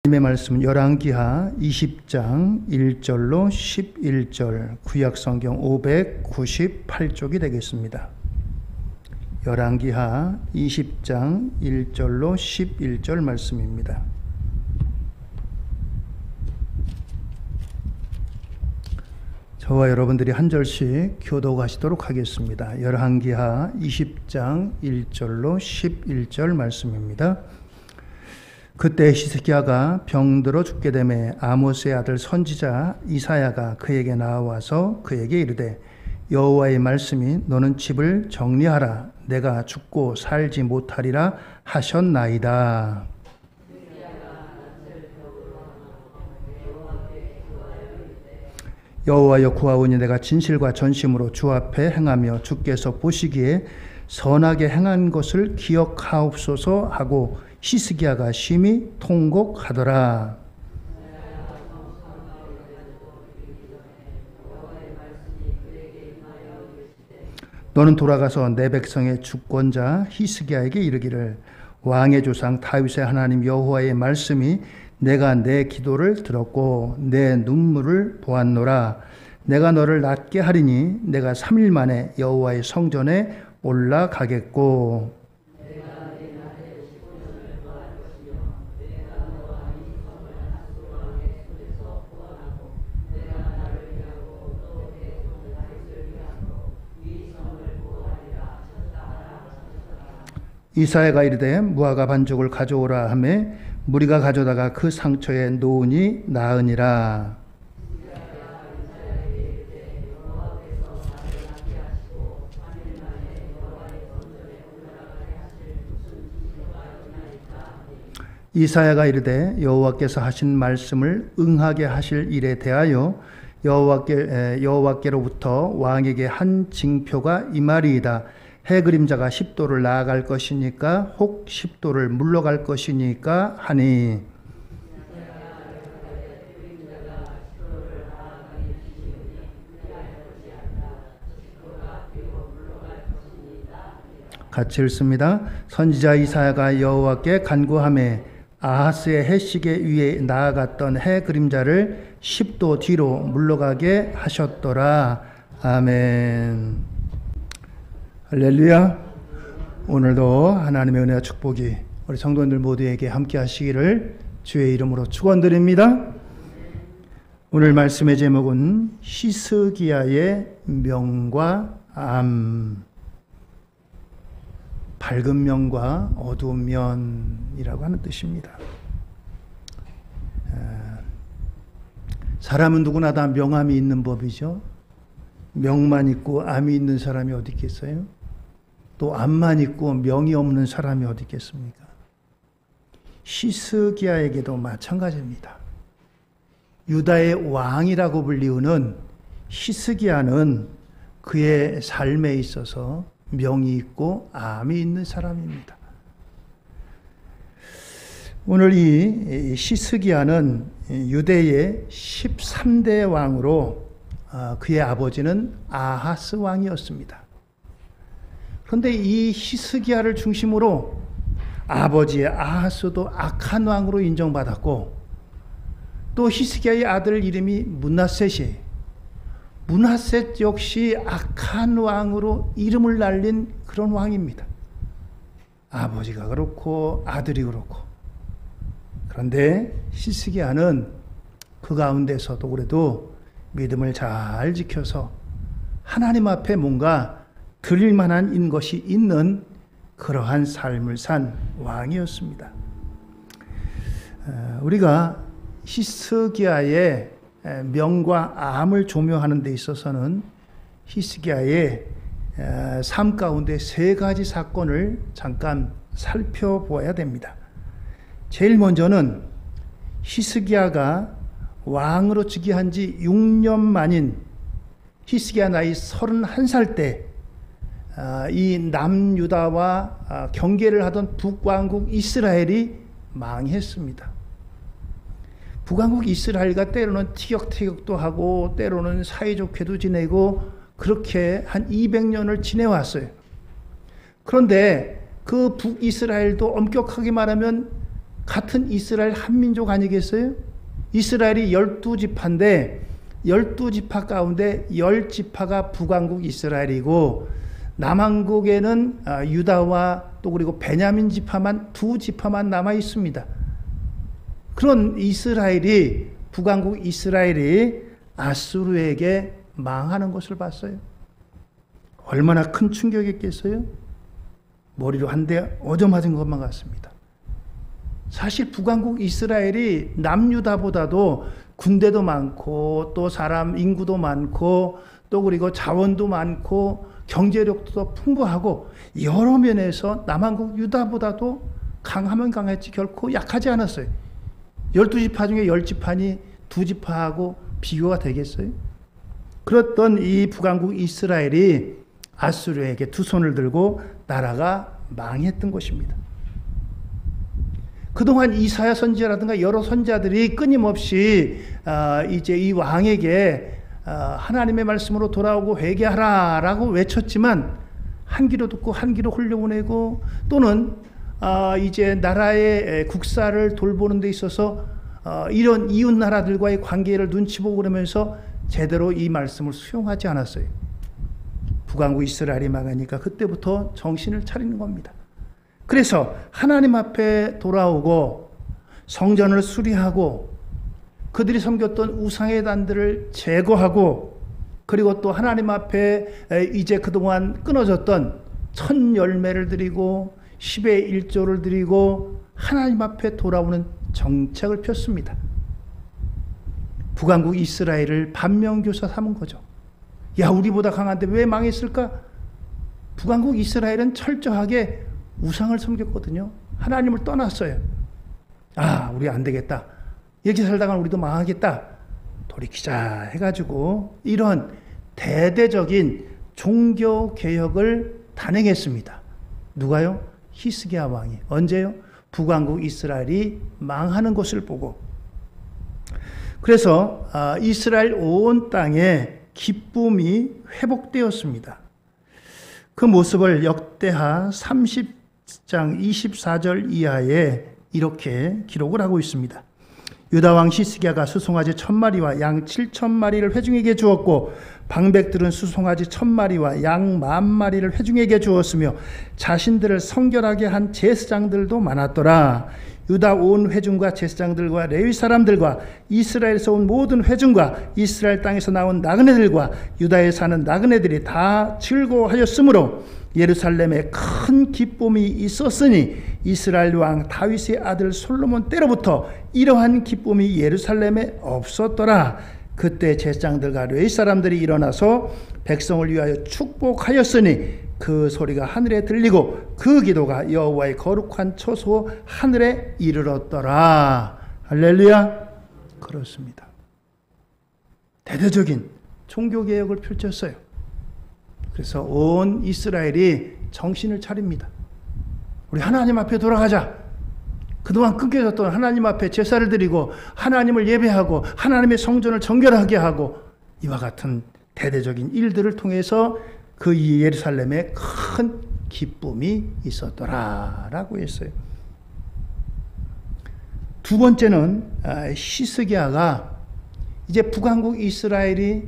하나님의 말씀은 열왕기하 20장 1절로 11절, 구약성경 598쪽이 되겠습니다. 열왕기하 20장 1절로 11절 말씀입니다. 저와 여러분들이 한 절씩 교독하시도록 하겠습니다. 열왕기하 20장 1절로 11절 말씀입니다. 그때 히스기야가 병들어 죽게 되매 아모스의 아들 선지자 이사야가 그에게 나와서 그에게 이르되 여호와의 말씀이 너는 집을 정리하라 내가 죽고 살지 못하리라 하셨나이다. 여호와여 구하오니 내가 진실과 전심으로 주 앞에 행하며 주께서 보시기에 선하게 행한 것을 기억하옵소서 하고 히스기야가 심히 통곡하더라. 너는 돌아가서 내 백성의 주권자 히스기야에게 이르기를 왕의 조상 다윗의 하나님 여호와의 말씀이 내가 내 기도를 들었고 내 눈물을 보았노라. 내가 너를 낫게 하리니 내가 3일 만에 여호와의 성전에 올라가겠고 이사야가 이르되 무화과 반죽을 가져오라 하매 무리가 가져다가 그 상처에 놓으니 나으니라. 이사야가 이르되 여호와께서 하신 말씀을 응하게 하실 일에 대하여 여호와께로부터 왕에게 한 징표가 이 말이이다. 해 그림자가 10도를 나아갈 것이니까 혹 10도를 물러갈 것이니까 하니 같이 읽습니다. 선지자 이사야가 여호와께 간구하매 아하스의 해시계 위에 나아갔던 해 그림자를 10도 뒤로 물러가게 하셨더라. 아멘. 할렐루야. 오늘도 하나님의 은혜와 축복이 우리 성도님들 모두에게 함께 하시기를 주의 이름으로 축원드립니다. 오늘 말씀의 제목은 히스기야의 명과 암, 밝은 면과 어두운 면이라고 하는 뜻입니다. 사람은 누구나 다 명암이 있는 법이죠. 명만 있고 암이 있는 사람이 어디 있겠어요? 또 암만 있고 명이 없는 사람이 어디 있겠습니까? 히스기야에게도 마찬가지입니다. 유다의 왕이라고 불리우는 히스기야는 그의 삶에 있어서 명이 있고 암이 있는 사람입니다. 오늘 이 히스기야는 유대의 13대 왕으로 그의 아버지는 아하스 왕이었습니다. 그런데 이 히스기야를 중심으로 아버지의 아하스도 악한 왕으로 인정받았고 또 히스기야의 아들 이름이 므낫셋이 므낫셋 역시 악한 왕으로 이름을 날린 그런 왕입니다. 아버지가 그렇고 아들이 그렇고. 그런데 히스기야는 그 가운데서도 그래도 믿음을 잘 지켜서 하나님 앞에 뭔가 드릴 만한 것이 있는 그러한 삶을 산 왕이었습니다. 우리가 히스기야의 명과 암을 조명하는 데 있어서는 히스기야의 삶 가운데 세 가지 사건을 잠깐 살펴보아야 됩니다. 제일 먼저는 히스기야가 왕으로 즉위한 지 6년 만인 히스기야 나이 31살 때 이 남유다와 경계를 하던 북왕국 이스라엘이 망했습니다. 북왕국 이스라엘과 때로는 티격태격도 하고 때로는 사이좋게도 지내고 그렇게 한 200년을 지내왔어요. 그런데 그 북이스라엘도 엄격하게 말하면 같은 이스라엘 한민족 아니겠어요? 이스라엘이 12지파인데 12지파 가운데 10지파가 북왕국 이스라엘이고 남왕국에는 유다와 또 그리고 베냐민 지파만 2지파만 남아 있습니다. 그런 이스라엘이 북왕국 이스라엘이 아수르에게 망하는 것을 봤어요. 얼마나 큰 충격이었겠어요? 머리로 한 대 얻어맞은 것만 같습니다. 사실 북왕국 이스라엘이 남유다보다도 군대도 많고 또 사람 인구도 많고 또 그리고 자원도 많고 경제력도 더 풍부하고 여러 면에서 남왕국 유다보다도 강하면 강했지 결코 약하지 않았어요. 12지파 중에 10지파니 2지파하고 비교가 되겠어요? 그렇던 이 북왕국 이스라엘이 아수르에게 두 손을 들고 나라가 망했던 것입니다. 그동안 이사야 선지자라든가 여러 선지자들이 끊임없이 이제 이 왕에게 하나님의 말씀으로 돌아오고 회개하라라고 외쳤지만 한 귀로 듣고 한 귀로 흘려보내고 또는 이제 나라의 국사를 돌보는 데 있어서 이런 이웃 나라들과의 관계를 눈치 보고 그러면서 제대로 이 말씀을 수용하지 않았어요. 북왕국 이스라엘이 망하니까 그때부터 정신을 차리는 겁니다. 그래서 하나님 앞에 돌아오고 성전을 수리하고 그들이 섬겼던 우상의 단들을 제거하고 그리고 또 하나님 앞에 이제 그동안 끊어졌던 천 열매를 드리고 10의 1조를 드리고 하나님 앞에 돌아오는 정책을 폈습니다. 북왕국 이스라엘을 반면교사 삼은 거죠. 야, 우리보다 강한데 왜 망했을까? 북왕국 이스라엘은 철저하게 우상을 섬겼거든요. 하나님을 떠났어요. 우리 안 되겠다. 이렇게 살다가는 우리도 망하겠다. 돌이키자 해가지고 이런 대대적인 종교개혁을 단행했습니다. 누가요? 히스기야 왕이. 언제요? 북왕국 이스라엘이 망하는 것을 보고. 그래서 이스라엘 온 땅에 기쁨이 회복되었습니다. 그 모습을 역대하 30장 24절 이하에 이렇게 기록을 하고 있습니다. 유다왕 히스기야가 수송아지 1000마리와 양 7000마리를 회중에게 주었고 방백들은 수송아지 1000마리와 양 10,000마리를 회중에게 주었으며 자신들을 성결하게 한 제사장들도 많았더라. 유다 온 회중과 제사장들과 레위 사람들과 이스라엘에서 온 모든 회중과 이스라엘 땅에서 나온 나그네들과 유다에 사는 나그네들이 다 즐거워하였으므로 예루살렘에 큰 기쁨이 있었으니 이스라엘 왕 다윗의 아들 솔로몬 때로부터 이러한 기쁨이 예루살렘에 없었더라. 그때 제사장들과 레위 사람들이 일어나서 백성을 위하여 축복하였으니 그 소리가 하늘에 들리고 그 기도가 여호와의 거룩한 처소 하늘에 이르렀더라. 할렐루야. 그렇습니다. 대대적인 종교개혁을 펼쳤어요. 그래서 온 이스라엘이 정신을 차립니다. 우리 하나님 앞에 돌아가자. 그동안 끊겨졌던 하나님 앞에 제사를 드리고 하나님을 예배하고 하나님의 성전을 정결하게 하고 이와 같은 대대적인 일들을 통해서 그 예루살렘에 큰 기쁨이 있었더라라고 했어요. 두 번째는 히스기야가 이제 북왕국 이스라엘이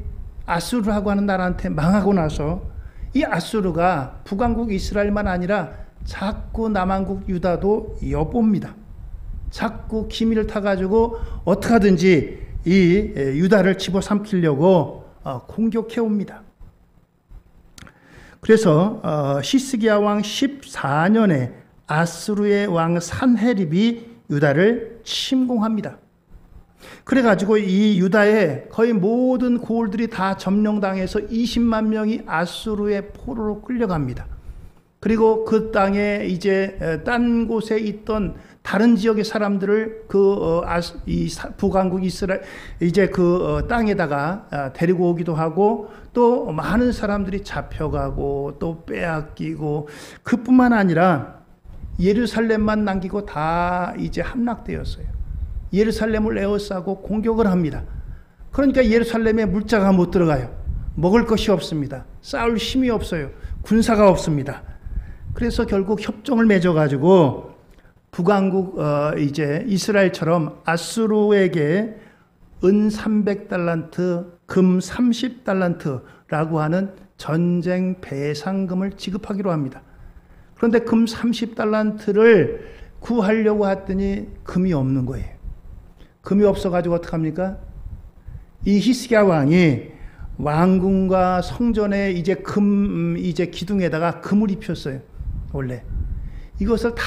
아수르라고 하는 나라한테 망하고 나서 이 아수르가 북왕국 이스라엘만 아니라 자꾸 남왕국 유다도 엿봅니다. 자꾸 기미를 타가지고 어떻게 하든지 이 유다를 집어삼키려고 공격해옵니다. 그래서 히스기야 왕 14년에 아수르의 왕 산헤립이 유다를 침공합니다. 그래가지고 이 유다의 거의 모든 고을들이 다 점령당해서 20만 명이 아수르의 포로로 끌려갑니다. 그리고 그 땅에 이제 딴 곳에 있던 다른 지역의 사람들을 북왕국 이스라엘 이제 그 땅에다가 데리고 오기도 하고 또 많은 사람들이 잡혀가고 또 빼앗기고 그뿐만 아니라 예루살렘만 남기고 다 이제 함락되었어요. 예루살렘을 에워싸고 공격을 합니다. 그러니까 예루살렘에 물자가 못 들어가요. 먹을 것이 없습니다. 싸울 힘이 없어요. 군사가 없습니다. 그래서 결국 협정을 맺어가지고 북왕국 이제 이스라엘처럼 아수르에게 은 300달란트, 금 30달란트라고 하는 전쟁 배상금을 지급하기로 합니다. 그런데 금 30달란트를 구하려고 했더니 금이 없는 거예요. 금이 없어가지고 어떡합니까? 이 히스기야 왕이 왕궁과 성전에 이제 이제 기둥에다가 금을 입혔어요. 원래. 이것을 다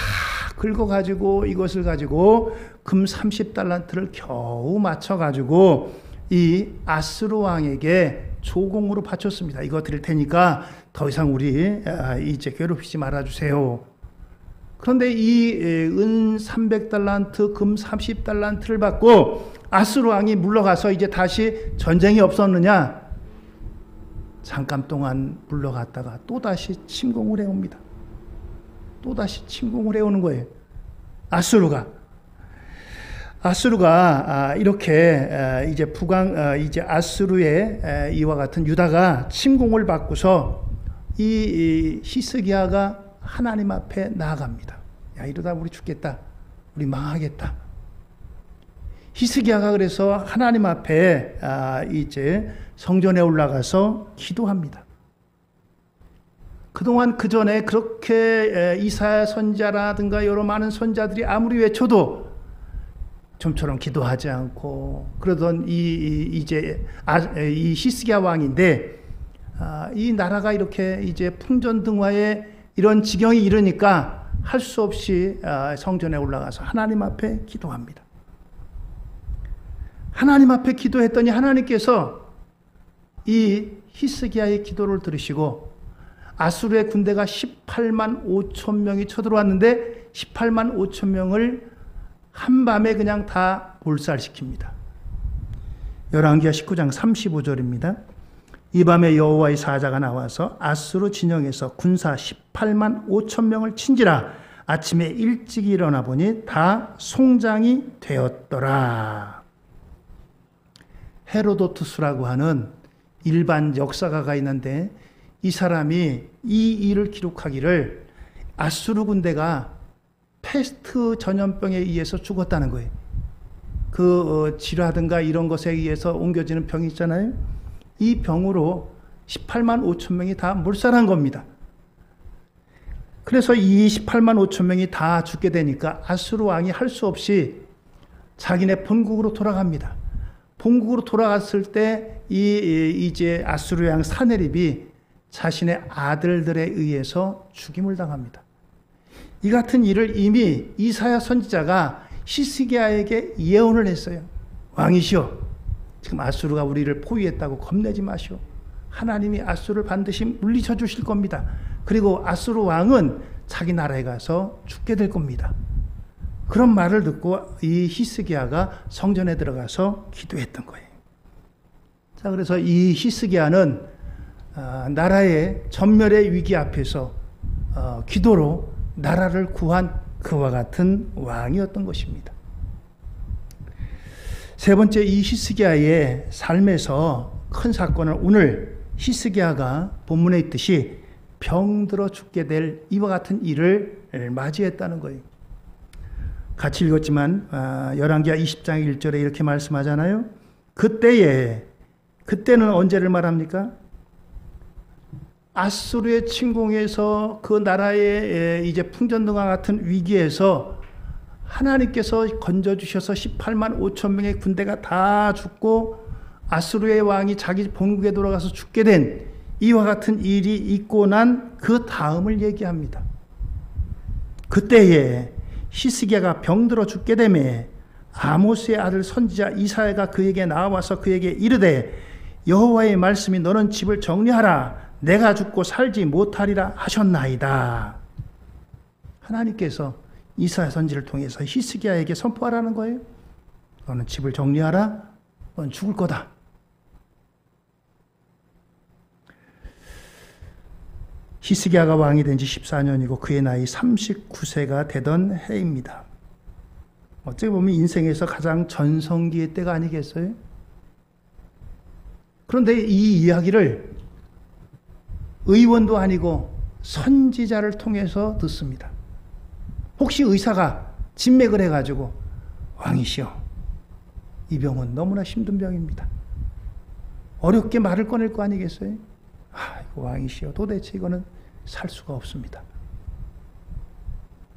긁어가지고 이것을 가지고 금 30달란트를 겨우 맞춰가지고 이 아수르 왕에게 조공으로 바쳤습니다. 이거 드릴 테니까 더 이상 우리 이제 괴롭히지 말아주세요. 그런데 이 은 300달란트, 금 30달란트를 받고 아수르 왕이 물러가서 이제 다시 전쟁이 없었느냐? 잠깐 동안 물러갔다가 또다시 침공을 해옵니다. 또다시 침공을 해오는 거예요. 아수르가 이렇게 이제 이제 아수르의 이와 같은 유다가 침공을 받고서 이 히스기야가 하나님 앞에 나아갑니다. 야, 이러다 우리 죽겠다. 우리 망하겠다. 히스기야가 그래서 하나님 앞에 이제 성전에 올라가서 기도합니다. 그동안 그 전에 그렇게 이사야 선지자라든가 여러 많은 선지자들이 아무리 외쳐도 좀처럼 기도하지 않고 그러던 이 히스기야 왕인데 이 나라가 이렇게 이제 풍전등화에 이런 지경이 이르니까 할 수 없이 성전에 올라가서 하나님 앞에 기도합니다. 하나님 앞에 기도했더니 하나님께서 이 히스기야의 기도를 들으시고 아수르의 군대가 18만 5천 명이 쳐들어왔는데 18만 5천 명을 한밤에 그냥 다 몰살시킵니다. 열왕기하 19장 35절입니다. 이 밤에 여호와의 사자가 나와서 아수르 진영에서 군사 18만 5천 명을 친지라 아침에 일찍 일어나 보니 다 송장이 되었더라. 헤로도투스라고 하는 일반 역사가가 있는데 이 사람이 이 일을 기록하기를 아수르 군대가 패스트 전염병에 의해서 죽었다는 거예요. 그 질화든가 이런 것에 의해서 옮겨지는 병이 있잖아요. 이 병으로 18만 5천 명이 다 몰살한 겁니다. 그래서 이 18만 5천 명이 다 죽게 되니까 아수르 왕이 할 수 없이 자기네 본국으로 돌아갑니다. 본국으로 돌아갔을 때 이제 아수르 왕 사네립이 자신의 아들들에 의해서 죽임을 당합니다. 이 같은 일을 이미 이사야 선지자가 히스기야에게 예언을 했어요. 왕이시여, 지금 아수르가 우리를 포위했다고 겁내지 마시오. 하나님이 아수르를 반드시 물리쳐 주실 겁니다. 그리고 아수르 왕은 자기 나라에 가서 죽게 될 겁니다. 그런 말을 듣고 이 히스기야가 성전에 들어가서 기도했던 거예요. 자, 그래서 이 히스기야는 나라의 전멸의 위기 앞에서 기도로 나라를 구한 그와 같은 왕이었던 것입니다. 세 번째, 이 히스기야의 삶에서 큰 사건을 오늘 히스기야가 본문에 있듯이 병들어 죽게 될 이와 같은 일을 맞이했다는 거예요. 같이 읽었지만 열왕기하 20장 1절에 이렇게 말씀하잖아요. 그때는 언제를 말합니까? 아수르의 침공에서 그 나라의 이제 풍전등화 같은 위기에서 하나님께서 건져주셔서 18만 5천 명의 군대가 다 죽고 아수르의 왕이 자기 본국에 돌아가서 죽게 된 이와 같은 일이 있고 난 그 다음을 얘기합니다. 그때에 히스기야가 병들어 죽게 되매 아모스의 아들 선지자 이사야가 그에게 나와서 그에게 이르되 여호와의 말씀이 너는 집을 정리하라 내가 죽고 살지 못하리라 하셨나이다. 하나님께서 이사야 선지를 통해서 히스기야에게 선포하라는 거예요. 너는 집을 정리하라. 넌 죽을 거다. 히스기야가 왕이 된 지 14년이고 그의 나이 39세가 되던 해입니다. 어떻게 보면 인생에서 가장 전성기의 때가 아니겠어요? 그런데 이 이야기를 의원도 아니고 선지자를 통해서 듣습니다. 혹시 의사가 진맥을 해가지고 왕이시여, 이 병은 너무나 힘든 병입니다. 어렵게 말을 꺼낼 거 아니겠어요? 이거 왕이시여, 도대체 이거는 살 수가 없습니다.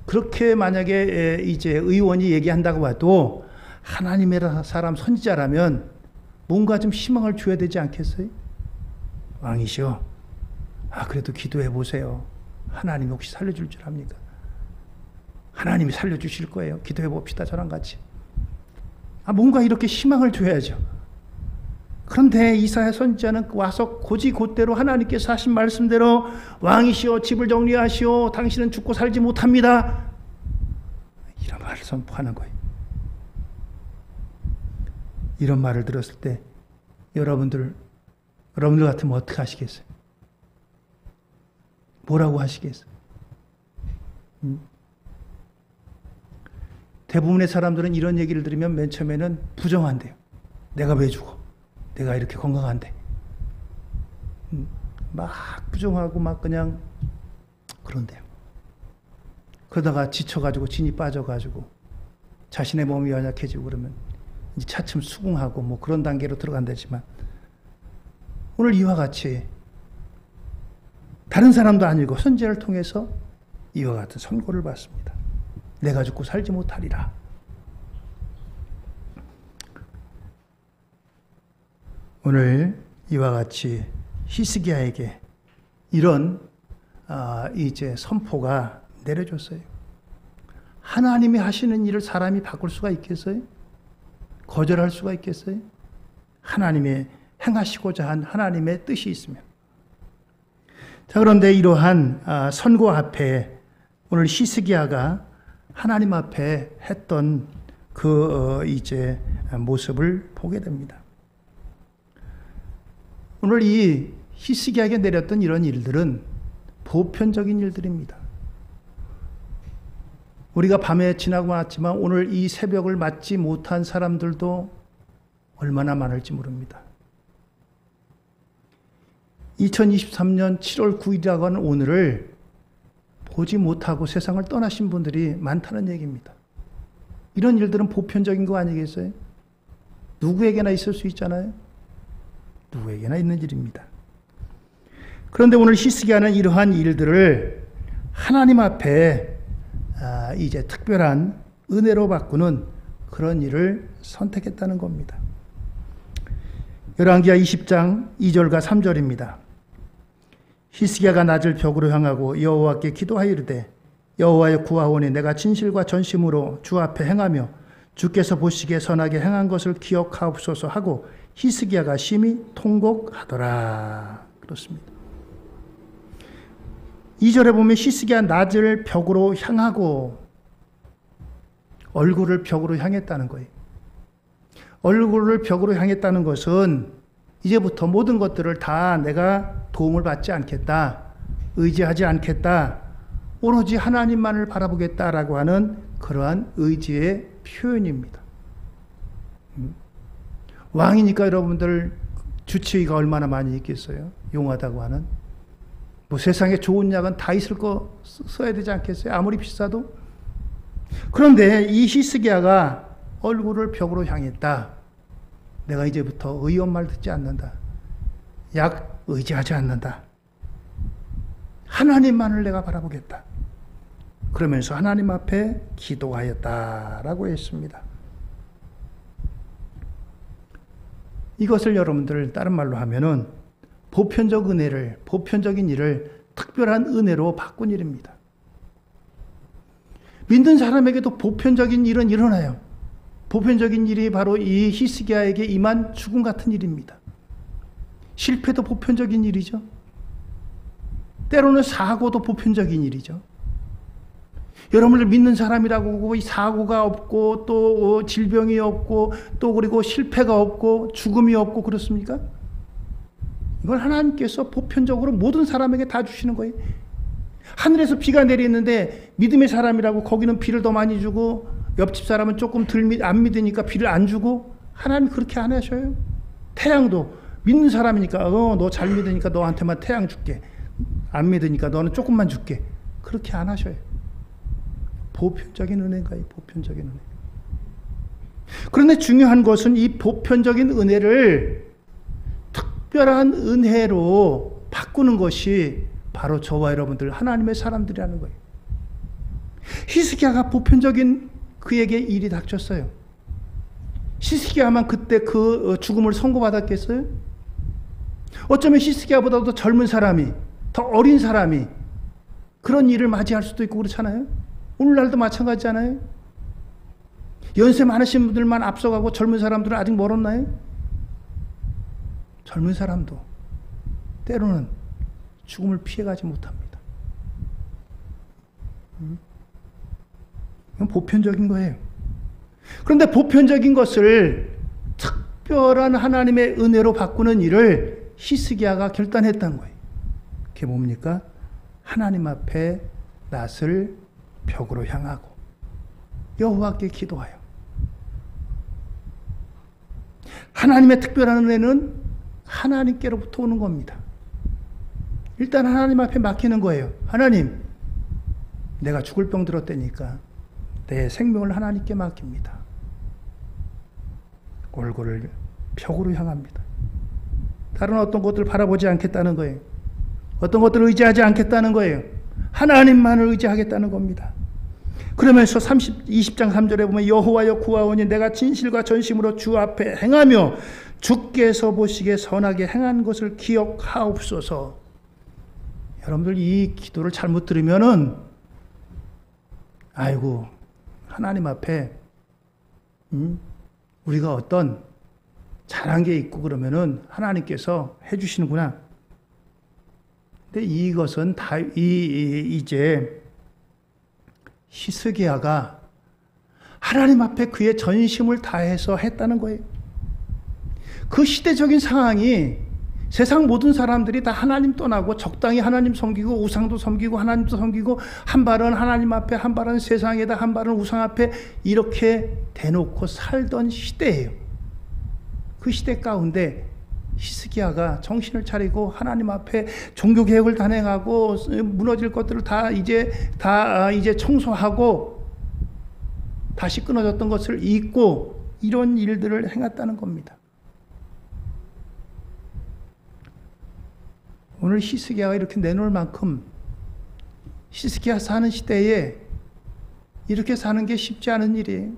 그렇게 만약에 이제 의원이 얘기한다고 봐도 하나님의 사람 선지자라면 뭔가 좀 희망을 줘야 되지 않겠어요? 왕이시여, 그래도 기도해 보세요. 하나님이 혹시 살려줄 줄 압니까? 하나님이 살려주실 거예요. 기도해 봅시다. 저랑 같이. 뭔가 이렇게 희망을 줘야죠. 그런데 이사야 선지자는 와서 곧이곧대로 하나님께서 하신 말씀대로 왕이시여, 집을 정리하시오. 당신은 죽고 살지 못합니다. 이런 말을 선포하는 거예요. 이런 말을 들었을 때 여러분들 같으면 어떻게 하시겠어요? 뭐라고 하시겠어요? 대부분의 사람들은 이런 얘기를 들으면 맨 처음에는 부정한대요. 내가 왜 죽어? 내가 이렇게 건강한데. 막 부정하고 막 그냥 그런데요. 그러다가 지쳐가지고 진이 빠져가지고 자신의 몸이 연약해지고 그러면 이제 차츰 수긍하고 뭐 그런 단계로 들어간다지만, 오늘 이와 같이 다른 사람도 아니고 선지자를 통해서 이와 같은 선고를 받습니다. 내가 죽고 살지 못하리라. 오늘 이와 같이 히스기야에게 이런 이제 선포가 내려졌어요. 하나님이 하시는 일을 사람이 바꿀 수가 있겠어요? 거절할 수가 있겠어요? 하나님의 행하시고자 한 하나님의 뜻이 있으면. 자, 그런데 이러한 선고 앞에 오늘 히스기야가 하나님 앞에 했던 그 이제 모습을 보게 됩니다. 오늘 이 히스기야에게 내렸던 이런 일들은 보편적인 일들입니다. 우리가 밤에 지나고 왔지만 오늘 이 새벽을 맞지 못한 사람들도 얼마나 많을지 모릅니다. 2023년 7월 9일이라고 하는 오늘을 보지 못하고 세상을 떠나신 분들이 많다는 얘기입니다. 이런 일들은 보편적인 거 아니겠어요? 누구에게나 있을 수 있잖아요. 누구에게나 있는 일입니다. 그런데 오늘 히스기야는 이러한 일들을 하나님 앞에 이제 특별한 은혜로 바꾸는 그런 일을 선택했다는 겁니다. 열왕기하 20장 2절과 3절입니다. 히스기야가 낮을 벽으로 향하고 여호와께 기도하이르되 여호와의 구하오니 내가 진실과 전심으로 주 앞에 행하며 주께서 보시기에 선하게 행한 것을 기억하옵소서 하고 히스기야가 심히 통곡하더라. 그렇습니다. 2절에 보면 히스기야 낮을 벽으로 향하고 얼굴을 벽으로 향했다는 거예요. 얼굴을 벽으로 향했다는 것은 이제부터 모든 것들을 다 내가 도움을 받지 않겠다, 의지하지 않겠다, 오로지 하나님만을 바라보겠다라고 하는 그러한 의지의 표현입니다. 왕이니까 여러분들 주치의가 얼마나 많이 있겠어요? 용하다고 하는. 뭐 세상에 좋은 약은 다 있을 거 써야 되지 않겠어요? 아무리 비싸도. 그런데 이 히스기야가 얼굴을 벽으로 향했다. 내가 이제부터 의원 말 듣지 않는다. 약 의지하지 않는다. 하나님만을 내가 바라보겠다. 그러면서 하나님 앞에 기도하였다라고 했습니다. 이것을 여러분들 다른 말로 하면은 보편적 은혜를, 보편적인 일을 특별한 은혜로 바꾼 일입니다. 믿는 사람에게도 보편적인 일은 일어나요. 보편적인 일이 바로 이 히스기야에게 임한 죽음 같은 일입니다. 실패도 보편적인 일이죠. 때로는 사고도 보편적인 일이죠. 여러분들 믿는 사람이라고 사고가 없고 또 질병이 없고 또 그리고 실패가 없고 죽음이 없고 그렇습니까? 이걸 하나님께서 보편적으로 모든 사람에게 다 주시는 거예요. 하늘에서 비가 내리는데 믿음의 사람이라고 거기는 비를 더 많이 주고 옆집 사람은 조금 안 믿으니까 비를 안 주고 하나님 그렇게 안 하셔요. 태양도 믿는 사람이니까 너 잘 믿으니까 너한테만 태양 줄게. 안 믿으니까 너는 조금만 줄게. 그렇게 안 하셔요. 보편적인 은혜가요. 보편적인 은혜. 그런데 중요한 것은 이 보편적인 은혜를 특별한 은혜로 바꾸는 것이 바로 저와 여러분들 하나님의 사람들이라는 거예요. 히스기야가 보편적인 그에게 일이 닥쳤어요. 히스기야만 그때 그 죽음을 선고받았겠어요? 어쩌면 히스기야보다도 젊은 사람이, 더 어린 사람이 그런 일을 맞이할 수도 있고 그렇잖아요. 오늘날도 마찬가지잖아요. 연세 많으신 분들만 앞서가고 젊은 사람들은 아직 멀었나요? 젊은 사람도 때로는 죽음을 피해가지 못합니다. 이건 보편적인 거예요. 그런데 보편적인 것을 특별한 하나님의 은혜로 바꾸는 일을 히스기야가 결단했던 거예요. 그게 뭡니까? 하나님 앞에 낯을 벽으로 향하고 여호와께 기도하여. 하나님의 특별한 은혜는 하나님께로부터 오는 겁니다. 일단 하나님 앞에 맡기는 거예요. 하나님, 내가 죽을 병 들었다니까 내 생명을 하나님께 맡깁니다. 얼굴을 벽으로 향합니다. 다른 어떤 것들 바라보지 않겠다는 거예요. 어떤 것들을 의지하지 않겠다는 거예요. 하나님만을 의지하겠다는 겁니다. 그러면서 20장 3절에 보면 여호와여 구하오니 내가 진실과 전심으로 주 앞에 행하며 주께서 보시기에 선하게 행한 것을 기억하옵소서. 여러분들 이 기도를 잘못 들으면은 아이고 하나님 앞에 우리가 어떤 잘한 게 있고 그러면은 하나님께서 해주시는구나. 근데 이것은 다 이제 히스기야가 하나님 앞에 그의 전심을 다해서 했다는 거예요. 그 시대적인 상황이 세상 모든 사람들이 다 하나님 떠나고 적당히 하나님 섬기고 우상도 섬기고 하나님도 섬기고 한 발은 하나님 앞에 한 발은 세상에다 한 발은 우상 앞에 이렇게 대놓고 살던 시대예요. 그 시대 가운데 히스기야가 정신을 차리고 하나님 앞에 종교개혁을 단행하고 무너질 것들을 다 이제 청소하고 다시 끊어졌던 것을 잊고 이런 일들을 행했다는 겁니다. 오늘 히스기야가 이렇게 내놓을 만큼 히스기야 사는 시대에 이렇게 사는 게 쉽지 않은 일이에요.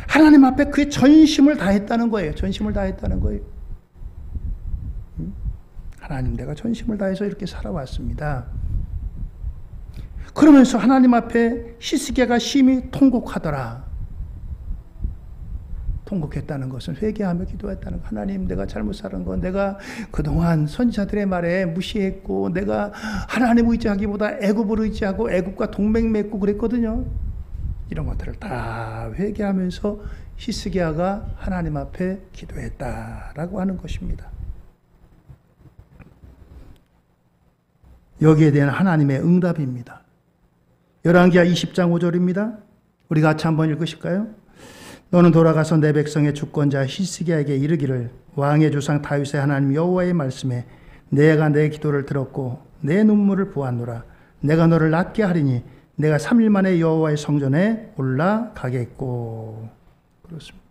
하나님 앞에 그의 전심을 다했다는 거예요. 전심을 다했다는 거예요. 하나님, 내가 전심을 다해서 이렇게 살아왔습니다. 그러면서 하나님 앞에 히스기야가 심히 통곡하더라. 통곡했다는 것은 회개하며 기도했다는 거. 하나님, 내가 잘못 살은 건 내가 그동안 선지자들의 말에 무시했고 내가 하나님 의지하기보다 애굽을 의지하고 애굽과 동맹 맺고 그랬거든요. 이런 것들을 다 회개하면서 히스기야가 하나님 앞에 기도했다라고 하는 것입니다. 여기에 대한 하나님의 응답입니다. 열왕기하 20장 5절입니다. 우리 같이 한번 읽으실까요? 너는 돌아가서 내 백성의 주권자 히스기야에게 이르기를 왕의 조상 다윗의 하나님 여호와의 말씀에 내가 내 기도를 들었고 내 눈물을 보았노라. 내가 너를 낫게 하리니 내가 3일 만에 여호와의 성전에 올라가겠고. 그렇습니다.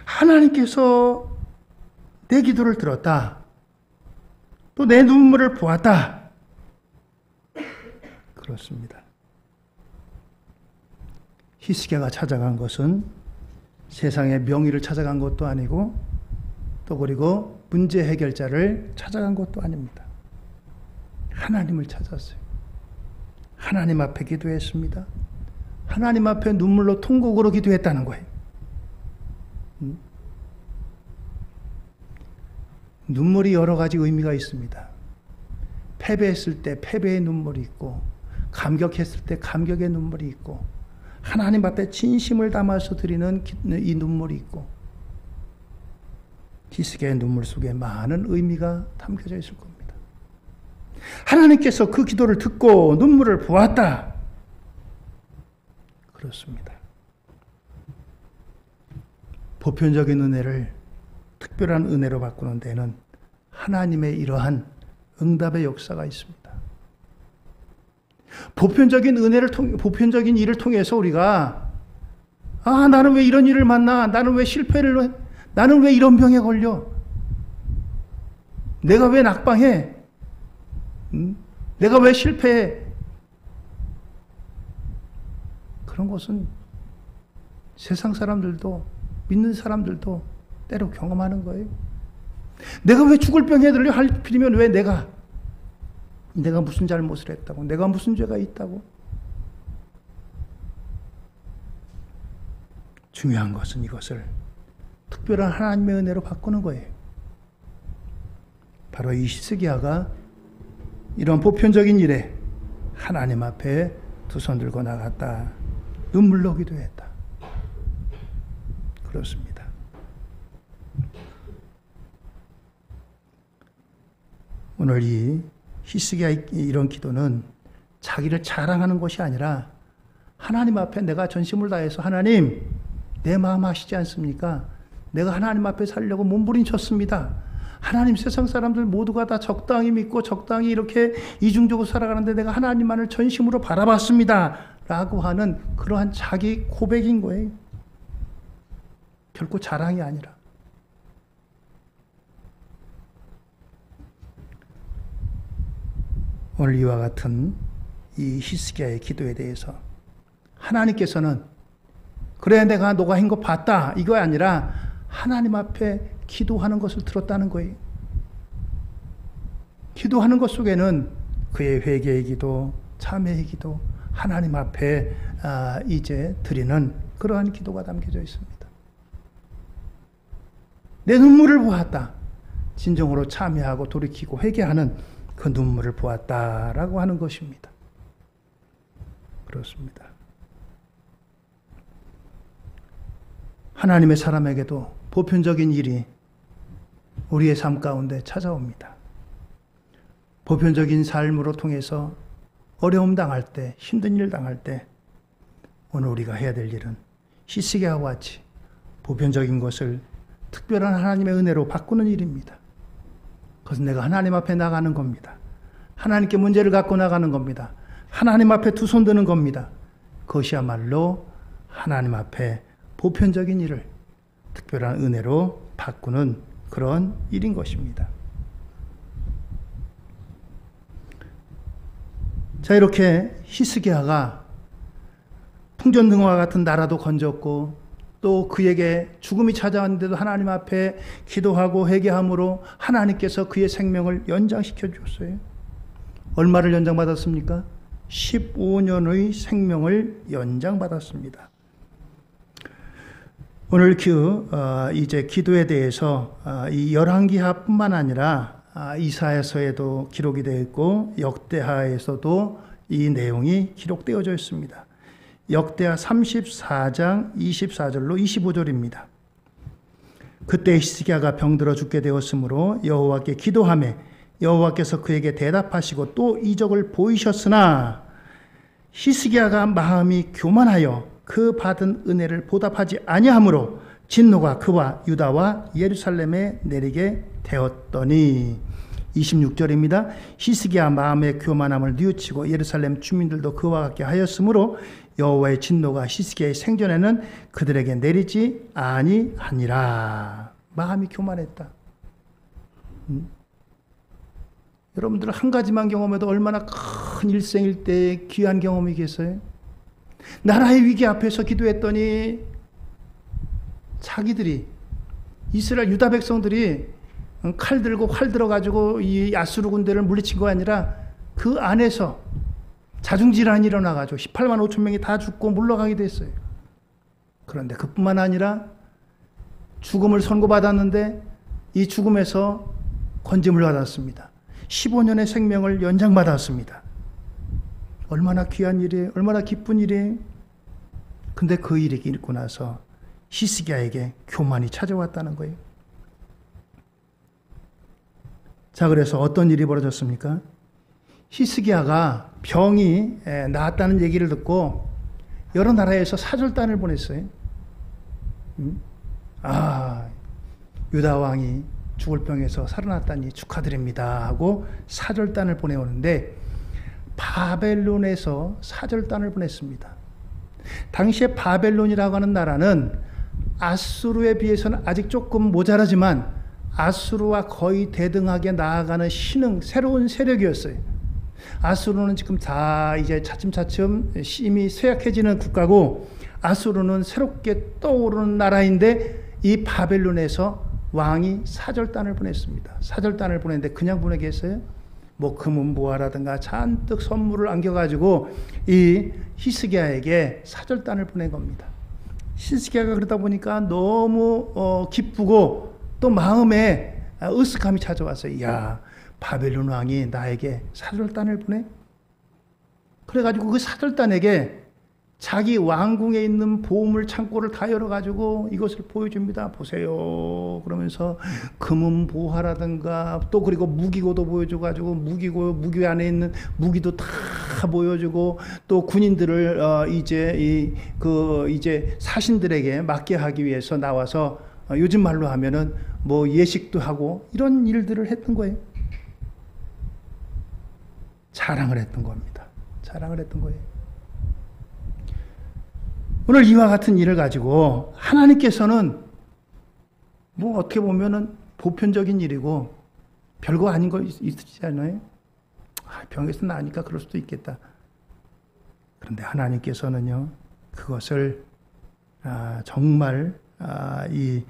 하나님께서 내 기도를 들었다. 또 내 눈물을 보았다. 그렇습니다. 히스기야가 찾아간 것은 세상의 명의를 찾아간 것도 아니고 또 그리고 문제 해결자를 찾아간 것도 아닙니다. 하나님을 찾았어요. 하나님 앞에 기도했습니다. 하나님 앞에 눈물로 통곡으로 기도했다는 거예요. 눈물이 여러 가지 의미가 있습니다. 패배했을 때 패배의 눈물이 있고 감격했을 때 감격의 눈물이 있고 하나님 앞에 진심을 담아서 드리는 이 눈물이 있고 히스기야의 눈물 속에 많은 의미가 담겨져 있을 겁니다. 하나님께서 그 기도를 듣고 눈물을 보았다. 그렇습니다. 보편적인 은혜를 특별한 은혜로 바꾸는 데는 하나님의 이러한 응답의 역사가 있습니다. 보편적인 보편적인 일을 통해서 우리가 나는 왜 이런 일을 만나? 나는 왜 나는 왜 이런 병에 걸려? 내가 왜 낙방해? 내가 왜 실패해? 그런 것은 세상 사람들도 믿는 사람들도 때로 경험하는 거예요. 내가 왜 죽을 병에 들려 하필이면 왜 내가 무슨 잘못을 했다고? 내가 무슨 죄가 있다고? 중요한 것은 이것을 특별한 하나님의 은혜로 바꾸는 거예요. 바로 이 히스기야가 이런 보편적인 일에 하나님 앞에 두 손 들고 나갔다. 눈물로 기도했다. 그렇습니다. 오늘 이 히스기야의 이런 기도는 자기를 자랑하는 것이 아니라 하나님 앞에 내가 전심을 다해서 하나님 내 마음 아시지 않습니까? 내가 하나님 앞에 살려고 몸부림쳤습니다. 하나님 세상 사람들 모두가 다 적당히 믿고 적당히 이렇게 이중적으로 살아가는데 내가 하나님만을 전심으로 바라봤습니다. 라고 하는 그러한 자기 고백인 거예요. 결코 자랑이 아니라. 오늘 이와 같은 이 히스기야의 기도에 대해서 하나님께서는 그래 내가 너가 한 거 봤다 이거 아니라 하나님 앞에 기도하는 것을 들었다는 거예요. 기도하는 것 속에는 그의 회개의 기도, 참회의 기도, 하나님 앞에 이제 드리는 그러한 기도가 담겨져 있습니다. 내 눈물을 보았다. 진정으로 참회하고 돌이키고 회개하는 그 눈물을 보았다라고 하는 것입니다. 그렇습니다. 하나님의 사람에게도 보편적인 일이 우리의 삶 가운데 찾아옵니다. 보편적인 삶으로 통해서 어려움 당할 때, 힘든 일 당할 때 오늘 우리가 해야 될 일은 히스기야와 같이 보편적인 것을 특별한 하나님의 은혜로 바꾸는 일입니다. 그것은 내가 하나님 앞에 나가는 겁니다. 하나님께 문제를 갖고 나가는 겁니다. 하나님 앞에 두 손 드는 겁니다. 그것이야말로 하나님 앞에 보편적인 일을 특별한 은혜로 바꾸는 그런 일인 것입니다. 자, 이렇게 히스기야가 풍전등화 같은 나라도 건졌고 또 그에게 죽음이 찾아왔는데도 하나님 앞에 기도하고 회개함으로 하나님께서 그의 생명을 연장시켜 주셨어요. 얼마를 연장받았습니까? 15년의 생명을 연장받았습니다. 오늘 이제 기도에 대해서 이 열왕기하뿐만 아니라 이사야서에도 기록이 되어 있고 역대하에서도 이 내용이 기록되어져 있습니다. 역대하 34장 24절로 25절입니다. 그때 히스기야가 병들어 죽게 되었으므로 여호와께 기도하매 여호와께서 그에게 대답하시고 또 이적을 보이셨으나 히스기야가 마음이 교만하여 그 받은 은혜를 보답하지 아니하므로 진노가 그와 유다와 예루살렘에 내리게 되었더니 26절입니다. 히스기야 마음의 교만함을 뉘우치고 예루살렘 주민들도 그와 같게 하였으므로 여호와의 진노가 히스기야의 생전에는 그들에게 내리지 아니하니라. 마음이 교만했다. 여러분들 한 가지만 경험해도 얼마나 큰 일생일대의 귀한 경험이겠어요? 나라의 위기 앞에서 기도했더니 자기들이 이스라엘 유다 백성들이 칼 들고 활 들어가지고 이 야스루 군대를 물리친 거 아니라 그 안에서 자중질환이 일어나가지고 18만 5천 명이 다 죽고 물러가게 됐어요. 그런데 그뿐만 아니라 죽음을 선고받았는데 이 죽음에서 건짐을 받았습니다. 15년의 생명을 연장받았습니다. 얼마나 귀한 일이에요. 얼마나 기쁜 일이에요. 근데 그 일이 있고 나서 히스기야에게 교만이 찾아왔다는 거예요. 자, 그래서 어떤 일이 벌어졌습니까? 히스기야가 병이 나았다는 얘기를 듣고 여러 나라에서 사절단을 보냈어요. 유다 왕이 죽을 병에서 살아났다니 축하드립니다 하고 사절단을 보내오는데 바벨론에서 사절단을 보냈습니다. 당시에 바벨론이라고 하는 나라는 아수르에 비해서는 아직 조금 모자라지만 아수르와 거의 대등하게 나아가는 새로운 세력이었어요. 아수르는 지금 다 이제 차츰차츰 이미 쇠약해지는 국가고, 아수르는 새롭게 떠오르는 나라인데, 이 바벨론에서 왕이 사절단을 보냈습니다. 사절단을 보냈는데 그냥 보내겠어요? 뭐 금은보화라든가 잔뜩 선물을 안겨가지고 이 히스기야에게 사절단을 보낸 겁니다. 히스기야가 그러다 보니까 너무 기쁘고 또 마음에 으쓱함이 찾아왔어요. 야, 바벨론 왕이 나에게 사절단을 보내? 그래가지고 그 사절단에게 자기 왕궁에 있는 보물 창고를 다 열어가지고 이것을 보여줍니다. 보세요. 그러면서 금은보화라든가 또 그리고 무기고도 보여줘가지고 무기 안에 있는 무기도 다 보여주고, 또 군인들을 이제 사신들에게 맡게 하기 위해서 나와서 요즘 말로 하면은 뭐 예식도 하고 이런 일들을 했던 거예요. 자랑을 했던 겁니다. 자랑을 했던 거예요. 오늘 이와 같은 일을 가지고 하나님께서는 뭐 어떻게 보면은 보편적인 일이고 별거 아닌 거 있으시지 않아요? 병에서 나으니까 그럴 수도 있겠다. 그런데 하나님께서는요, 그것을 정말 이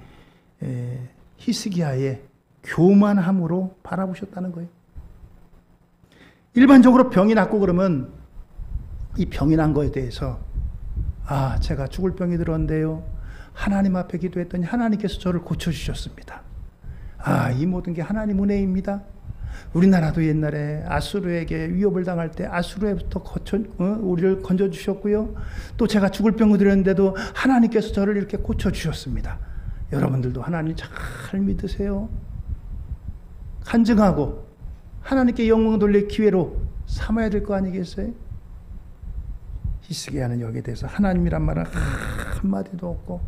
히스기야의 교만함으로 바라보셨다는 거예요. 일반적으로 병이 낫고 그러면 이 병이 난 거에 대해서 제가 죽을 병이 들었는데요, 하나님 앞에 기도했더니 하나님께서 저를 고쳐주셨습니다. 이 모든 게 하나님 은혜입니다. 우리나라도 옛날에 아수르에게 위협을 당할 때 아수르에부터 우리를 건져주셨고요, 또 제가 죽을 병을 들었는데도 하나님께서 저를 이렇게 고쳐주셨습니다. 여러분들도 하나님 잘 믿으세요. 간증하고 하나님께 영광 돌릴 기회로 삼아야 될 거 아니겠어요? 히스기야는 여기에 대해서 하나님이란 말은 한마디도 없고,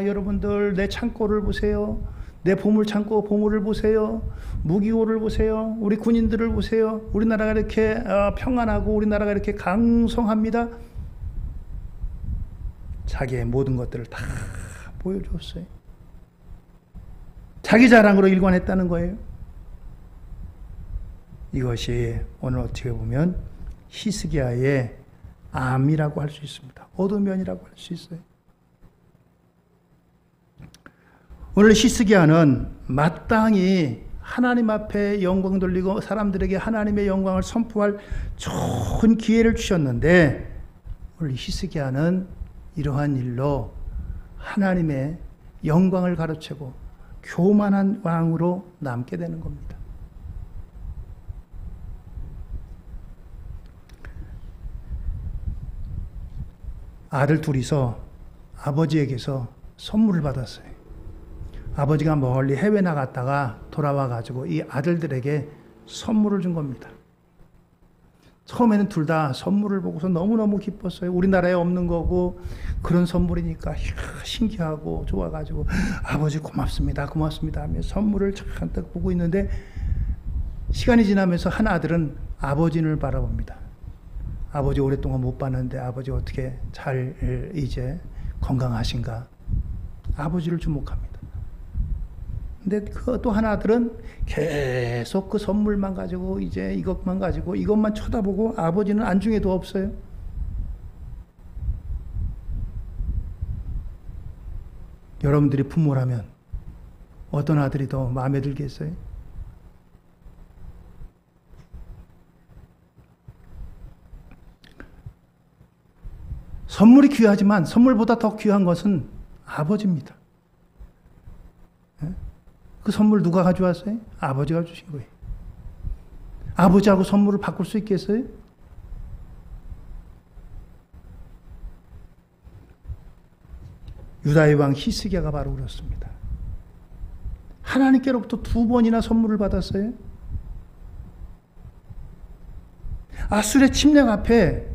여러분들 내 창고를 보세요. 내 보물 창고 보물을 보세요. 무기고를 보세요. 우리 군인들을 보세요. 우리나라가 이렇게 평안하고 우리나라가 이렇게 강성합니다. 자기의 모든 것들을 다 보여줬어요. 자기 자랑으로 일관했다는 거예요. 이것이 오늘 어떻게 보면 히스기야의 암이라고 할 수 있습니다. 어두운 면이라고 할 수 있어요. 오늘 히스기야는 마땅히 하나님 앞에 영광 돌리고 사람들에게 하나님의 영광을 선포할 좋은 기회를 주셨는데, 오늘 히스기야는 이러한 일로 하나님의 영광을 가로채고 교만한 왕으로 남게 되는 겁니다. 아들 둘이서 아버지에게서 선물을 받았어요. 아버지가 멀리 해외 나갔다가 돌아와가지고 이 아들들에게 선물을 준 겁니다. 처음에는 둘 다 선물을 보고서 너무너무 기뻤어요. 우리나라에 없는 거고 그런 선물이니까 신기하고 좋아가지고 아버지 고맙습니다 하며 선물을 잔뜩 보고 있는데, 시간이 지나면서 한 아들은 아버지를 바라봅니다. 아버지 오랫동안 못 봤는데 아버지 어떻게 잘 이제 건강하신가? 아버지를 주목합니다. 근데 그 또 하나들은 계속 그 선물만 가지고 이제 이것만 가지고 이것만 쳐다보고 아버지는 안중에도 없어요. 여러분들이 부모라면 어떤 아들이 더 마음에 들겠어요? 선물이 귀하지만 선물보다 더 귀한 것은 아버지입니다. 그 선물 누가 가져왔어요? 아버지가 주신 거예요. 아버지하고 선물을 바꿀 수 있겠어요? 유다의 왕 히스기야가 바로 그렇습니다. 하나님께로부터 2번이나 선물을 받았어요. 아수르의 침략 앞에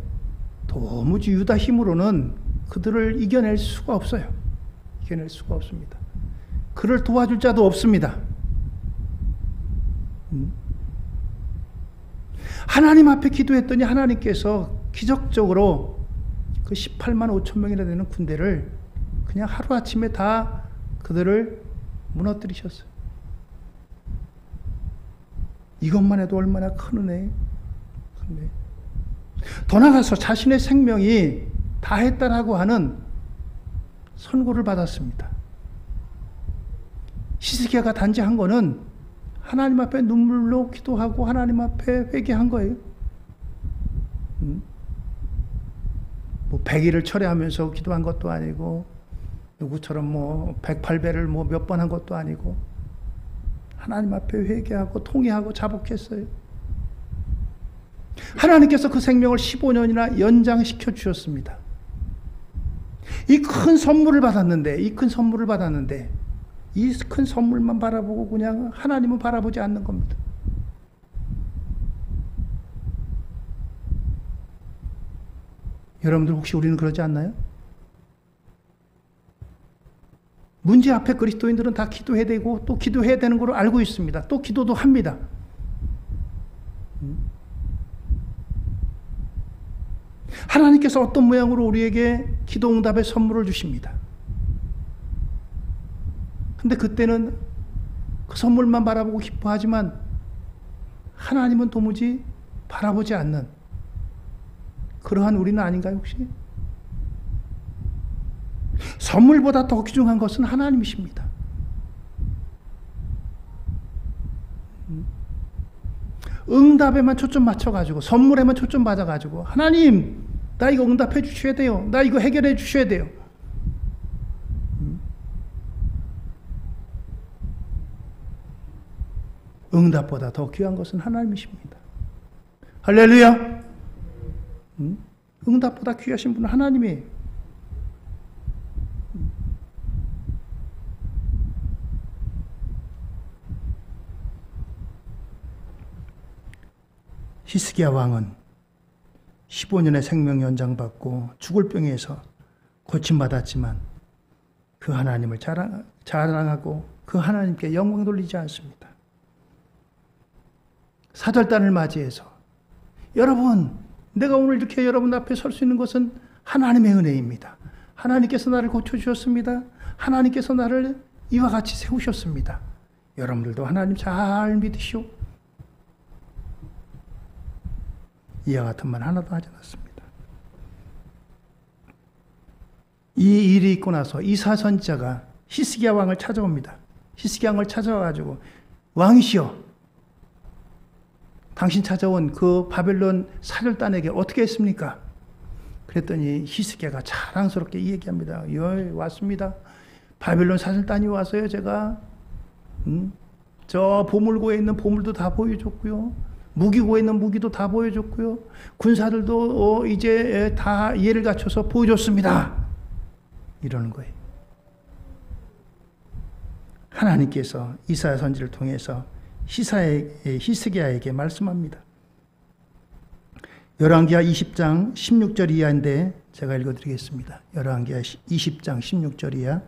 도무지 유다 힘으로는 그들을 이겨낼 수가 없어요. 이겨낼 수가 없습니다. 그를 도와줄 자도 없습니다. 하나님 앞에 기도했더니 하나님께서 기적적으로 그 18만 5천 명이나 되는 군대를 그냥 하루아침에 다 그들을 무너뜨리셨어요. 이것만 해도 얼마나 큰 은혜예요. 더 나아가서 자신의 생명이 다했다라고 하는 선고를 받았습니다. 히스기야가 단지 한 거는 하나님 앞에 눈물로 기도하고 하나님 앞에 회개한 거예요. 뭐 100일을 철회하면서 기도한 것도 아니고 누구처럼 뭐 108배를 뭐 몇 번 한 것도 아니고 하나님 앞에 회개하고 통회하고 자복했어요. 하나님께서 그 생명을 15년이나 연장시켜 주셨습니다. 이 큰 선물을 받았는데 이 큰 선물만 바라보고 그냥 하나님은 바라보지 않는 겁니다. 여러분들 혹시 우리는 그러지 않나요? 문제 앞에 그리스도인들은 다 기도해야 되고 또 기도해야 되는 걸 알고 있습니다. 또 기도도 합니다. 하나님께서 어떤 모양으로 우리에게 기도 응답의 선물을 주십니다. 근데 그때는 그 선물만 바라보고 기뻐하지만 하나님은 도무지 바라보지 않는 그러한 우리는 아닌가요, 혹시? 선물보다 더 귀중한 것은 하나님이십니다. 응답에만 초점 맞춰가지고 선물에만 초점 맞아가지고 하나님 나 이거 응답해 주셔야 돼요. 나 이거 해결해 주셔야 돼요. 응답보다 더 귀한 것은 하나님이십니다. 할렐루야. 응답보다 귀하신 분은 하나님이에요. 히스기야 왕은 15년의 생명 연장받고 죽을 병에서 고침받았지만 그 하나님을 자랑하고 그 하나님께 영광 돌리지 않습니다. 사절단을 맞이해서 여러분 내가 오늘 이렇게 여러분 앞에 설 수 있는 것은 하나님의 은혜입니다. 하나님께서 나를 고쳐주셨습니다. 하나님께서 나를 이와 같이 세우셨습니다. 여러분들도 하나님 잘 믿으시오. 이와 같은 말 하나도 하지 않았습니다. 이 일이 있고 나서 이사 선지자가 히스기야 왕을 찾아옵니다. 히스기야 왕을 찾아와가지고 왕이시여 당신 찾아온 그 바벨론 사절단에게 어떻게 했습니까? 그랬더니 히스기야가 자랑스럽게 이 얘기합니다. 예, 왔습니다. 바벨론 사절단이 와서요. 제가 저 보물고에 있는 보물도 다 보여줬고요. 무기고에 있는 무기도 다 보여줬고요. 군사들도 이제 다 예를 갖춰서 보여줬습니다. 이러는 거예요. 하나님께서 이사야 선지를 통해서 히스기야에게 말씀합니다. 열왕기하 20장 16절 이하인데 제가 읽어드리겠습니다. 열왕기하 20장 16절 이하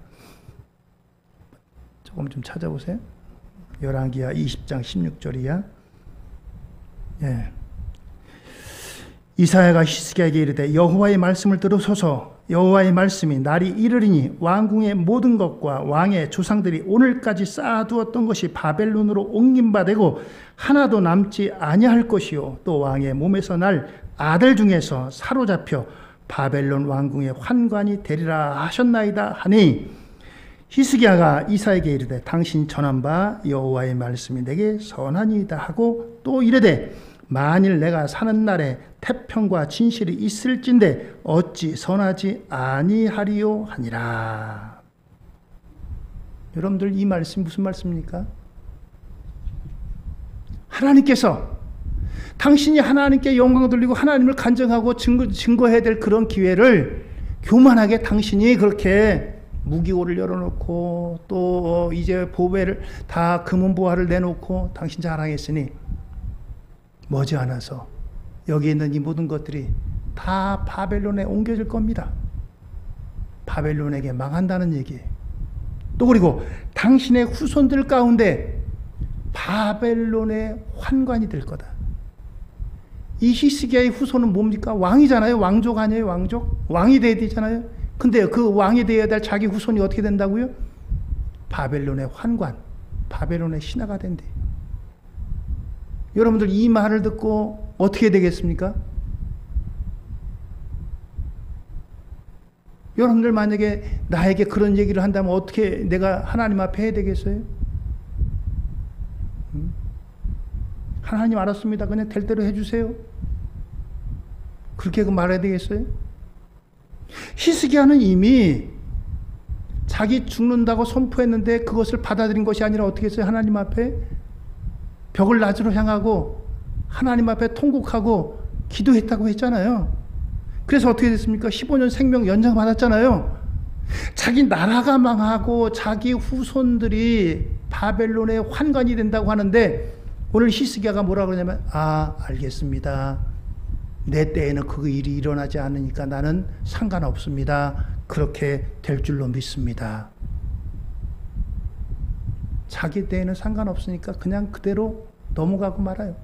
조금 좀 찾아보세요. 열왕기하 20장 16절 이하. 예. 이사야가 히스기야에게 이르되 여호와의 말씀을 들으소서. 여호와의 말씀이 날이 이르리니 왕궁의 모든 것과 왕의 조상들이 오늘까지 쌓아두었던 것이 바벨론으로 옮김바되고 하나도 남지 아니할 것이요 또 왕의 몸에서 날 아들 중에서 사로잡혀 바벨론 왕궁의 환관이 되리라 하셨나이다 하니 히스기야가 이사야에게 이르되 당신이 전한 바 여호와의 말씀이 내게 선하니이다 하고 또 이르되 만일 내가 사는 날에 태평과 진실이 있을진데 어찌 선하지 아니하리요 하니라. 여러분들 이 말씀이 무슨 말씀입니까? 하나님께서 당신이 하나님께 영광 돌리고 하나님을 간증하고 증거해야 될 그런 기회를 교만하게 당신이 그렇게 무기고를 열어놓고 또 이제 보배를 다 금은보화를 내놓고 당신 자랑했으니 머지않아서 여기 있는 이 모든 것들이 다 바벨론에 옮겨질 겁니다. 바벨론에게 망한다는 얘기예요. 또 그리고 당신의 후손들 가운데 바벨론의 환관이 될 거다. 이 히스기야의 후손은 뭡니까? 왕이잖아요. 왕족 아니에요, 왕족? 왕이 돼야 되잖아요. 근데 그 왕이 되어야 될 자기 후손이 어떻게 된다고요? 바벨론의 환관, 바벨론의 신하가 된대요. 여러분들 이 말을 듣고 어떻게 되겠습니까? 여러분들 만약에 나에게 그런 얘기를 한다면 어떻게 내가 하나님 앞에 해야 되겠어요? 하나님 알았습니다. 그냥 될 대로 해주세요. 그렇게 말해야 되겠어요? 히스기야는 이미 자기 죽는다고 선포했는데 그것을 받아들인 것이 아니라 어떻게 했어요? 하나님 앞에 벽을 낮으로 향하고 하나님 앞에 통곡하고 기도했다고 했잖아요. 그래서 어떻게 됐습니까? 15년 생명 연장 받았잖아요. 자기 나라가 망하고 자기 후손들이 바벨론의 환관이 된다고 하는데 오늘 히스기야가 뭐라 그러냐면 알겠습니다. 내 때에는 그 일이 일어나지 않으니까 나는 상관없습니다. 그렇게 될 줄로 믿습니다. 자기 때에는 상관없으니까 그냥 그대로 넘어가고 말아요.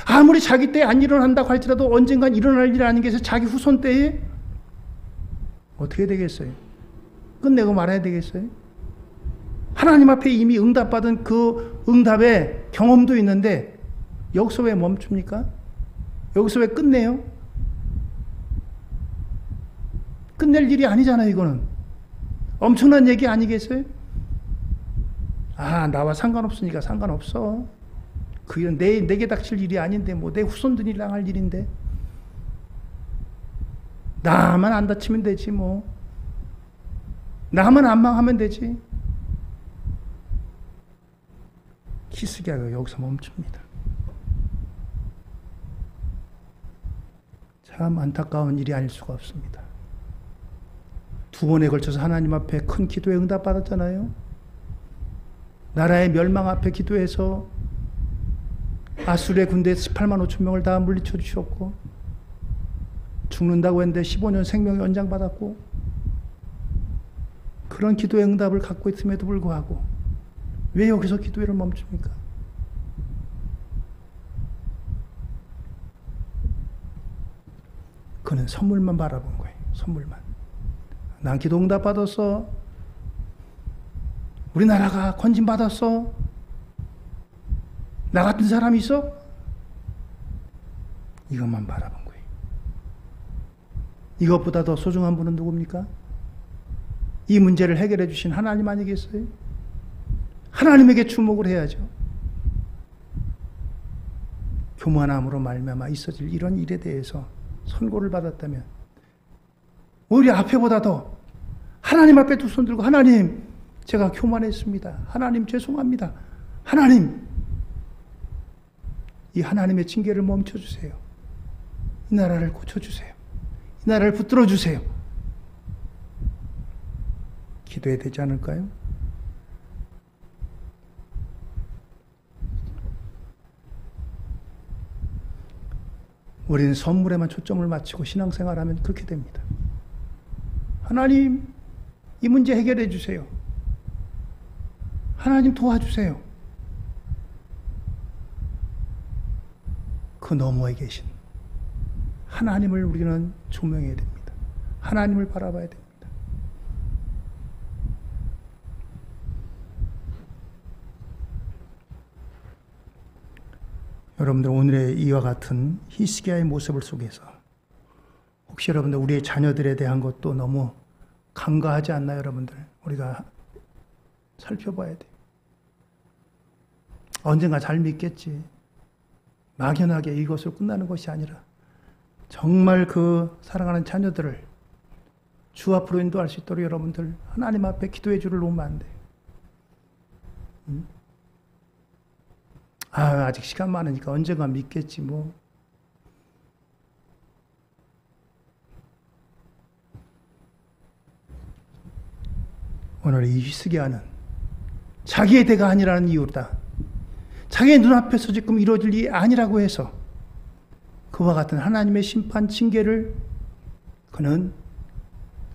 아무리 자기 때에 안 일어난다고 할지라도 언젠간 일어날 일 아닌 게 자기 후손 때에 어떻게 되겠어요? 끝내고 말아야 되겠어요? 하나님 앞에 이미 응답받은 그 응답의 경험도 있는데 여기서 왜 멈춥니까? 여기서 왜 끝내요? 끝낼 일이 아니잖아요, 이거는. 엄청난 얘기 아니겠어요? 나와 상관없으니까 상관없어. 그건 내게 닥칠 일이 아닌데, 내 후손들이랑 할 일인데. 나만 안 다치면 되지, 나만 안 망하면 되지. 히스기야가 여기서 멈춥니다. 참 안타까운 일이 아닐 수가 없습니다. 2번에 걸쳐서 하나님 앞에 큰 기도에 응답받았잖아요. 나라의 멸망 앞에 기도해서 아수르의 군대 18만 5천 명을 다 물리쳐 주셨고 죽는다고 했는데 15년 생명 연장받았고 그런 기도의 응답을 갖고 있음에도 불구하고 왜 여기서 기도를 멈춥니까? 그는 선물만 바라본 거예요. 선물만. 난 기도 응답 받았어. 우리나라가 건진받았어. 나 같은 사람이 있어? 이것만 바라본 거예요. 이것보다 더 소중한 분은 누굽니까? 이 문제를 해결해 주신 하나님 아니겠어요? 하나님에게 주목을 해야죠. 교만함으로 말미암아 있어질 이런 일에 대해서 선고를 받았다면 오히려 앞에보다 더 하나님 앞에 두 손 들고 하나님 제가 교만했습니다. 하나님 죄송합니다. 하나님 이 하나님의 징계를 멈춰주세요. 이 나라를 고쳐주세요. 이 나라를 붙들어주세요. 기도해야 되지 않을까요? 우리는 선물에만 초점을 맞추고 신앙생활하면 그렇게 됩니다. 하나님, 이 문제 해결해 주세요. 하나님 도와주세요. 그 너머에 계신 하나님을 우리는 조명해야 됩니다. 하나님을 바라봐야 됩니다. 여러분들 오늘의 이와 같은 히스기야의 모습을 속에서 혹시 여러분들 우리의 자녀들에 대한 것도 너무 간과하지 않나요, 여러분들? 우리가 살펴봐야 돼요. 언젠가 잘 믿겠지. 막연하게 이것으로 끝나는 것이 아니라 정말 그 사랑하는 자녀들을 주 앞으로 인도할 수 있도록 여러분들 하나님 앞에 기도의 줄을 놓으면 안 돼요. 아직 시간 많으니까 언젠가 믿겠지 뭐. 오늘 이 히스기야는 자기의 대가 아니라는 이유다. 자기의 눈앞에서 지금 이루어질 일이 아니라고 해서 그와 같은 하나님의 심판 징계를 그는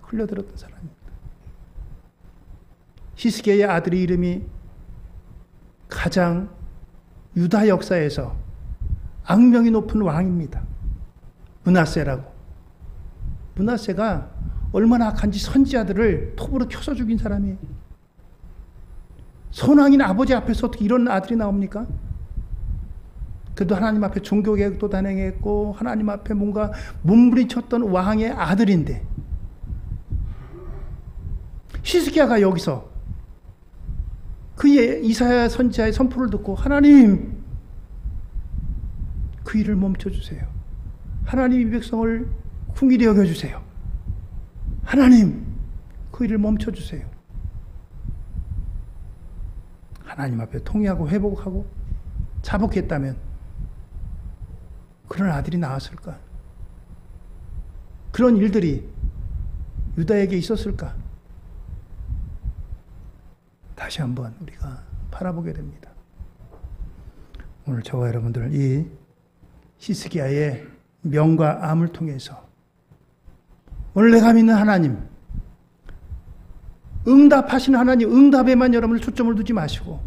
흘려들었던 사람입니다. 히스기야의 아들의 이름이 가장 유다 역사에서 악명이 높은 왕입니다. 므낫세라고. 므낫세가 얼마나 악한지 선지자들을 톱으로 쳐서 죽인 사람이에요. 선왕인 아버지 앞에서 어떻게 이런 아들이 나옵니까? 그래도 하나님 앞에 종교개혁도 단행했고 하나님 앞에 뭔가 몸부림쳤던 왕의 아들인데 히스기야가 여기서 그의 이사야 선지자의 선포를 듣고 하나님 그 일을 멈춰주세요. 하나님 이 백성을 긍휼히 여겨주세요. 하나님 그 일을 멈춰주세요. 하나님 앞에 통회하고 회복하고 자복했다면 그런 아들이 나왔을까? 그런 일들이 유다에게 있었을까? 다시 한번 우리가 바라보게 됩니다. 오늘 저와 여러분들 이 히스기야의 명과 암을 통해서 오늘 내가 믿는 하나님, 응답하시는 하나님, 응답에만 여러분들 초점을 두지 마시고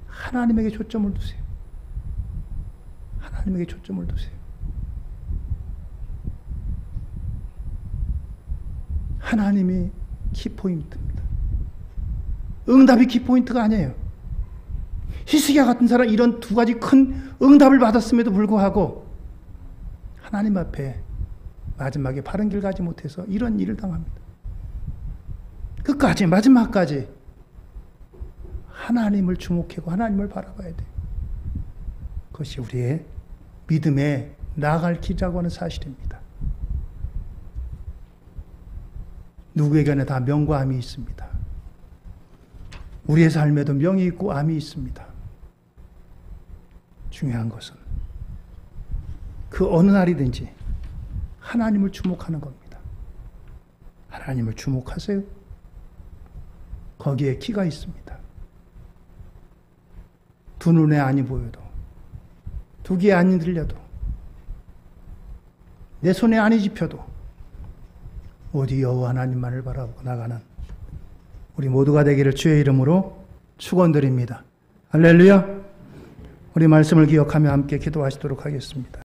하나님에게 초점을 두세요. 하나님에게 초점을 두세요. 하나님이 키포인트입니다. 응답이 키포인트가 아니에요. 히스기야 같은 사람 이런 두 가지 큰 응답을 받았음에도 불구하고 하나님 앞에 마지막에 바른 길 가지 못해서 이런 일을 당합니다. 끝까지 마지막까지 하나님을 주목하고 하나님을 바라봐야 돼요. 그것이 우리의 믿음에 나아갈 길이라고 하는 사실입니다. 누구에게나 다 명과 암이 있습니다. 우리의 삶에도 명이 있고 암이 있습니다. 중요한 것은 그 어느 날이든지 하나님을 주목하는 겁니다. 하나님을 주목하세요. 거기에 키가 있습니다. 두 눈에 안이 보여도 두 귀에 안이 들려도 내 손에 안이 집혀도 오직 여호와 하나님만을 바라보고 나가는 우리 모두가 되기를 주의 이름으로 축원드립니다. 할렐루야. 우리 말씀을 기억하며 함께 기도하시도록 하겠습니다.